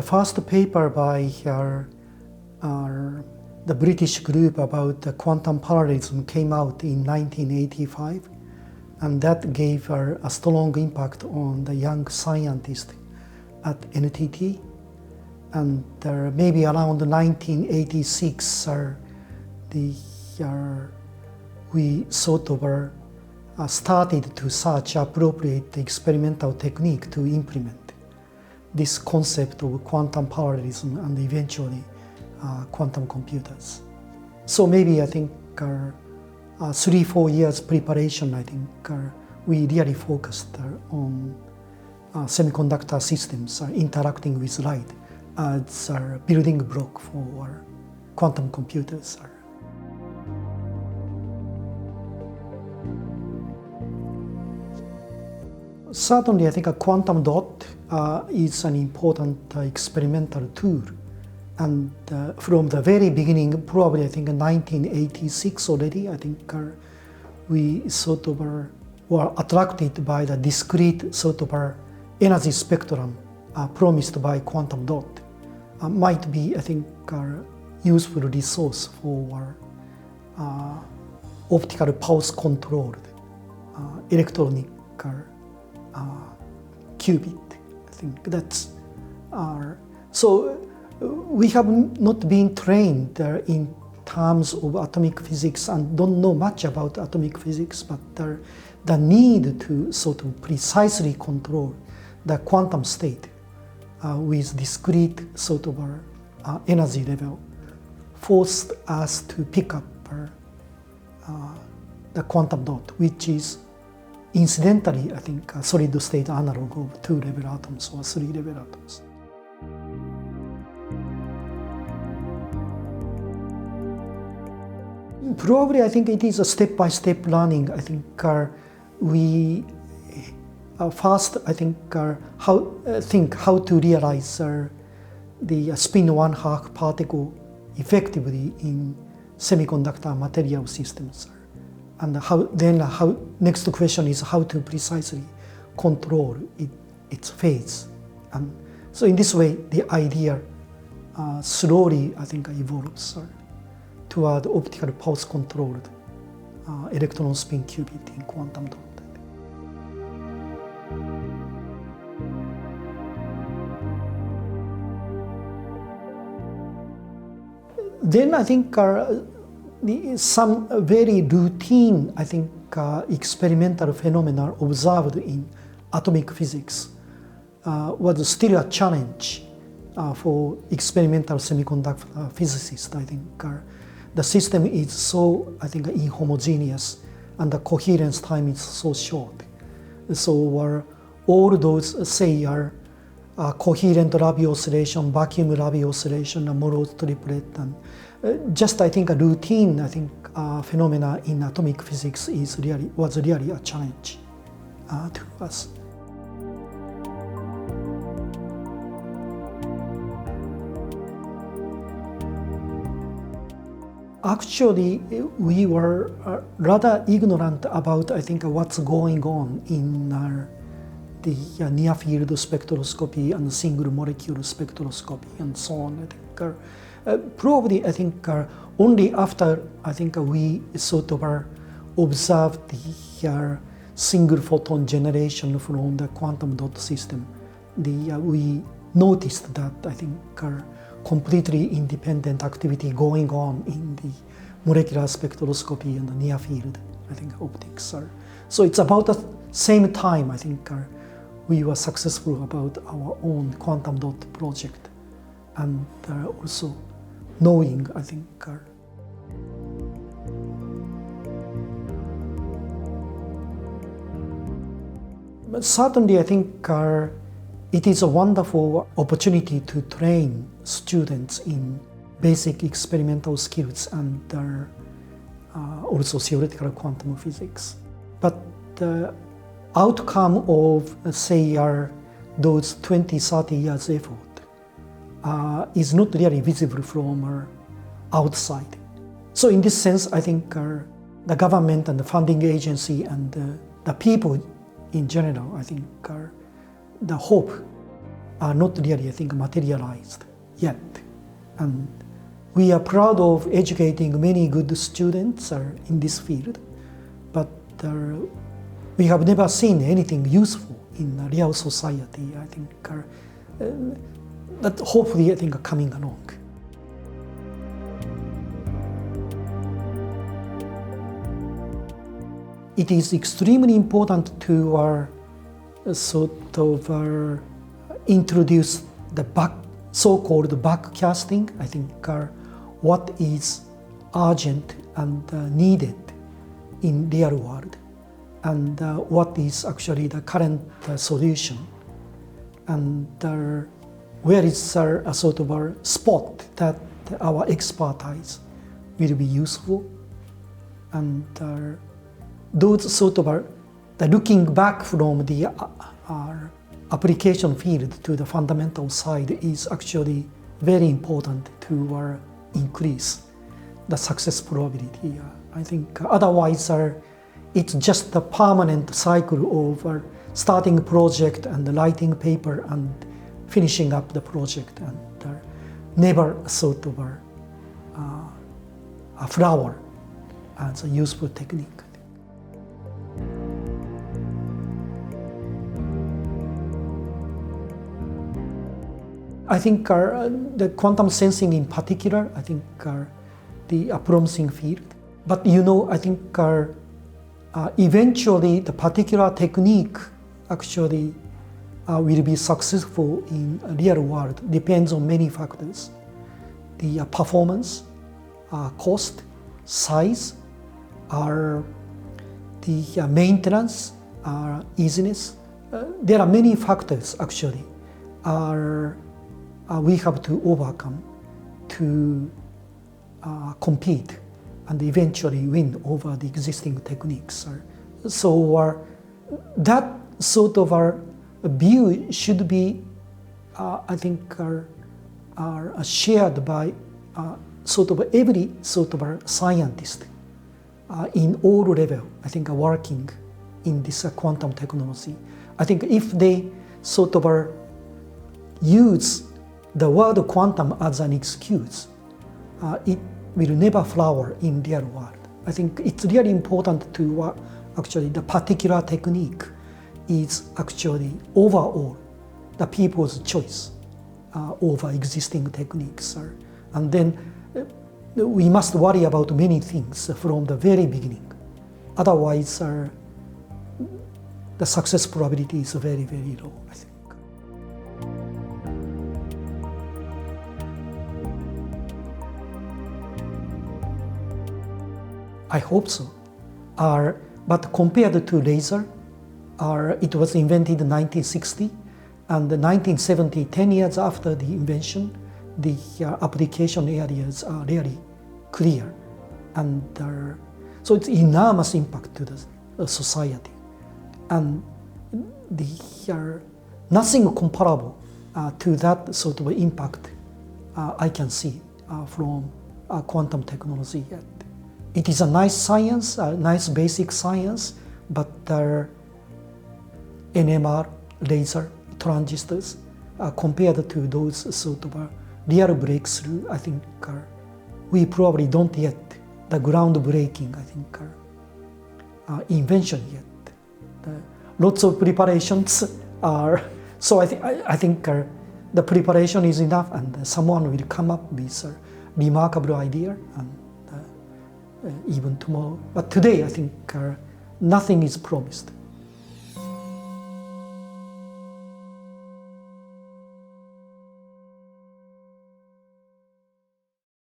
first paper by the British group about the quantum parallelism came out in 1985, and that gave a strong impact on the young scientists at NTT. And maybe around 1986, we sort of started to search appropriate experimental technique to implement this concept of quantum parallelism and eventually quantum computers. So maybe I think 3-4 years preparation, I think we really focused on semiconductor systems interacting with light as a building block for quantum computers. Certainly, I think a quantum dot is an important experimental tool. And from the very beginning, probably I think in 1986 already, I think we sort of were attracted by the discrete sort of energy spectrum promised by quantum dot. Might be, I think, a useful resource for optical pulse controlled electronic qubit. I think that's so we have not been trained in terms of atomic physics and don't know much about atomic physics, but the need to sort of precisely control the quantum state with discrete sort of energy level forced us to pick up the quantum dot, which is incidentally, I think, a solid state analog of 2-level atoms or 3-level atoms. Probably, I think it is a step-by-step learning. I think we first, I think, how to realize the spin 1/2 particle effectively in semiconductor material systems. And next question is how to precisely control its phase. And so in this way, the idea slowly, I think, evolves toward optical pulse controlled electron spin qubit in quantum dot. Then I think some very routine, I think, experimental phenomena observed in atomic physics was still a challenge for experimental semiconductor physicists. I think the system is so, I think, inhomogeneous, and the coherence time is so short. So all those, say, coherent Rabi oscillation, vacuum Rabi oscillation, Morose triplet, and just, I think, a routine, I think, phenomena in atomic physics was really a challenge to us. Actually, we were rather ignorant about, I think, what's going on in the near-field spectroscopy and single molecule spectroscopy and so on. I think, probably, I think, only after, I think, we sort of observed the single photon generation from the quantum dot system, we noticed that, I think, completely independent activity going on in the molecular spectroscopy and the near field, I think, optics. So it's about the same time, I think, we were successful about our own quantum dot project, and also knowing, I think, but certainly, I think it is a wonderful opportunity to train students in basic experimental skills and also theoretical quantum physics. But the outcome of, say, those 20-30 years effort is not really visible from outside. So in this sense, I think the government and the funding agency and the people in general, I think, the hope are not really, I think, materialized yet. And we are proud of educating many good students in this field, but we have never seen anything useful in real society. I think that hopefully, I think, are coming along. It is extremely important to introduce the so-called backcasting. I think what is urgent and needed in real world, and what is actually the current solution, and where is a sort of a spot that our expertise will be useful, and those sort of looking back from the application field to the fundamental side is actually very important to increase the success probability. I think otherwise it's just a permanent cycle of starting a project and writing paper and finishing up the project, and never sort of a flower as a useful technique. I think the quantum sensing in particular, I think the promising field. But I think eventually the particular technique actually will be successful in real world depends on many factors. The performance, cost, size, the maintenance, easiness. There are many factors actually we have to overcome to compete and eventually win over the existing techniques. So that sort of view should be, I think, shared by sort of every sort of scientist in all level, I think, working in this quantum technology. I think if they sort of use the word quantum as an excuse, it will never flower in real world. I think it's really important to actually the particular technique is actually overall the people's choice over existing techniques. And then we must worry about many things from the very beginning. Otherwise, the success probability is very, very low, I think. I hope so. But compared to laser, it was invented in 1960, and in 1970, 10 years after the invention, the application areas are really clear. And so it's enormous impact to the society. And nothing comparable to that sort of impact I can see from quantum technology yet. It is a nice science, a nice basic science, but NMR, laser, transistors, compared to those sort of real breakthrough, I think we probably don't yet the groundbreaking, I think, invention yet. Lots of preparations are, so I think the preparation is enough, and someone will come up with a remarkable idea, and even tomorrow. But today, I think nothing is promised.